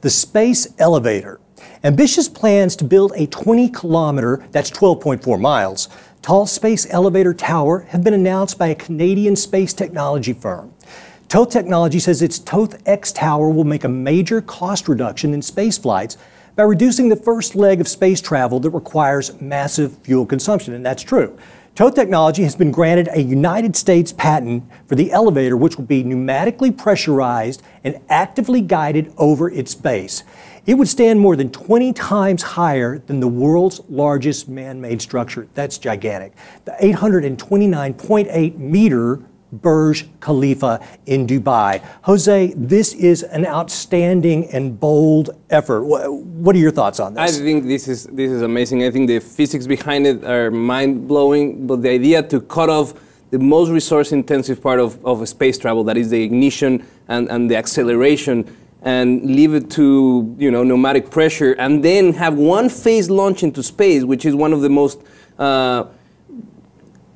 the space elevator. Ambitious plans to build a 20-kilometer, that's 12.4 miles, tall space elevator tower have been announced by a Canadian space technology firm. Thoth Technology says its Thoth X Tower will make a major cost reduction in space flights by reducing the first leg of space travel that requires massive fuel consumption, and that's true. Thoth Technology has been granted a United States patent for the elevator, which will be pneumatically pressurized and actively guided over its base. It would stand more than 20 times higher than the world's largest man-made structure. That's gigantic. The 829.8 meter Burj Khalifa in Dubai. Jose, this is an outstanding and bold effort. What are your thoughts on this? I think this is amazing. I think the physics behind it are mind-blowing, but the idea to cut off the most resource-intensive part of space travel, that is the ignition and the acceleration, and leave it to pneumatic pressure, and then have one phase launch into space, which is one of the most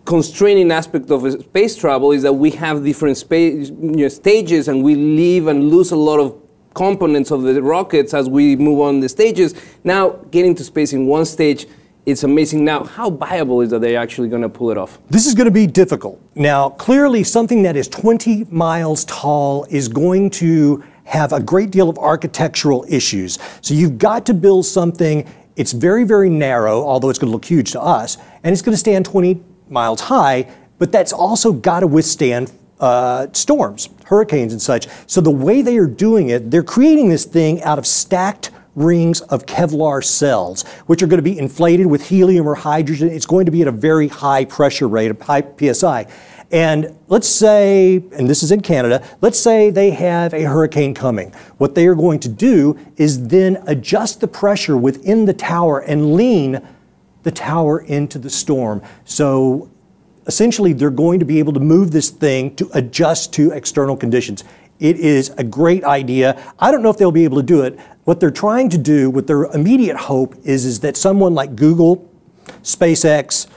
constraining aspect of space travel, is that we have different space stages, and we leave and lose a lot of components of the rockets as we move on the stages. Now, getting to space in one stage, it's amazing. Now, how viable is that they're actually going to pull it off? This is going to be difficult. Now, clearly, something that is 20 miles tall is going to have a great deal of architectural issues. So you've got to build something. It's very, very narrow, although it's going to look huge to us, and it's going to stand 20 miles high, but that's also got to withstand storms, hurricanes and such. So the way they are doing it, they're creating this thing out of stacked rings of Kevlar cells, which are going to be inflated with helium or hydrogen. It's going to be at a very high pressure rate, a high PSI. And let's say, and this is in Canada, let's say they have a hurricane coming. What they are going to do is then adjust the pressure within the tower and lean the tower into the storm. So essentially, they're going to be able to move this thing to adjust to external conditions. It is a great idea. I don't know if they'll be able to do it. What they're trying to do, what their immediate hope is that someone like Google, SpaceX,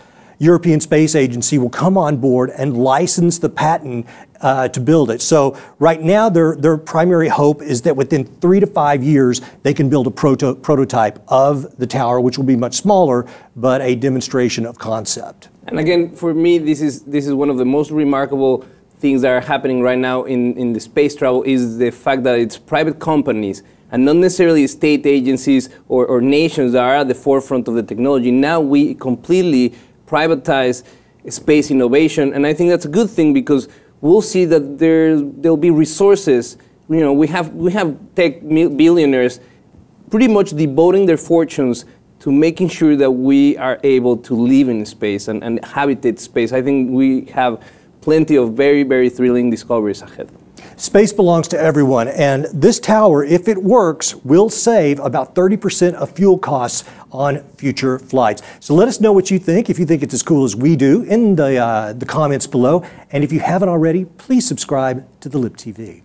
European Space Agency will come on board and license the patent to build it. So right now, their primary hope is that within 3 to 5 years, they can build a prototype of the tower, which will be much smaller, but a demonstration of concept. And again, for me, this is one of the most remarkable things that are happening right now in the space travel, is the fact that it's private companies and not necessarily state agencies or nations that are at the forefront of the technology. Now we completely privatize space innovation, and I think that's a good thing, because we'll see that there'll be resources. We have tech billionaires pretty much devoting their fortunes to making sure that we are able to live in space and habitate space. I think we have plenty of very, very thrilling discoveries ahead. Space belongs to everyone, and this tower, if it works, will save about 30% of fuel costs on future flights. So let us know what you think, if you think it's as cool as we do, in the comments below. And if you haven't already, please subscribe to the Lip TV.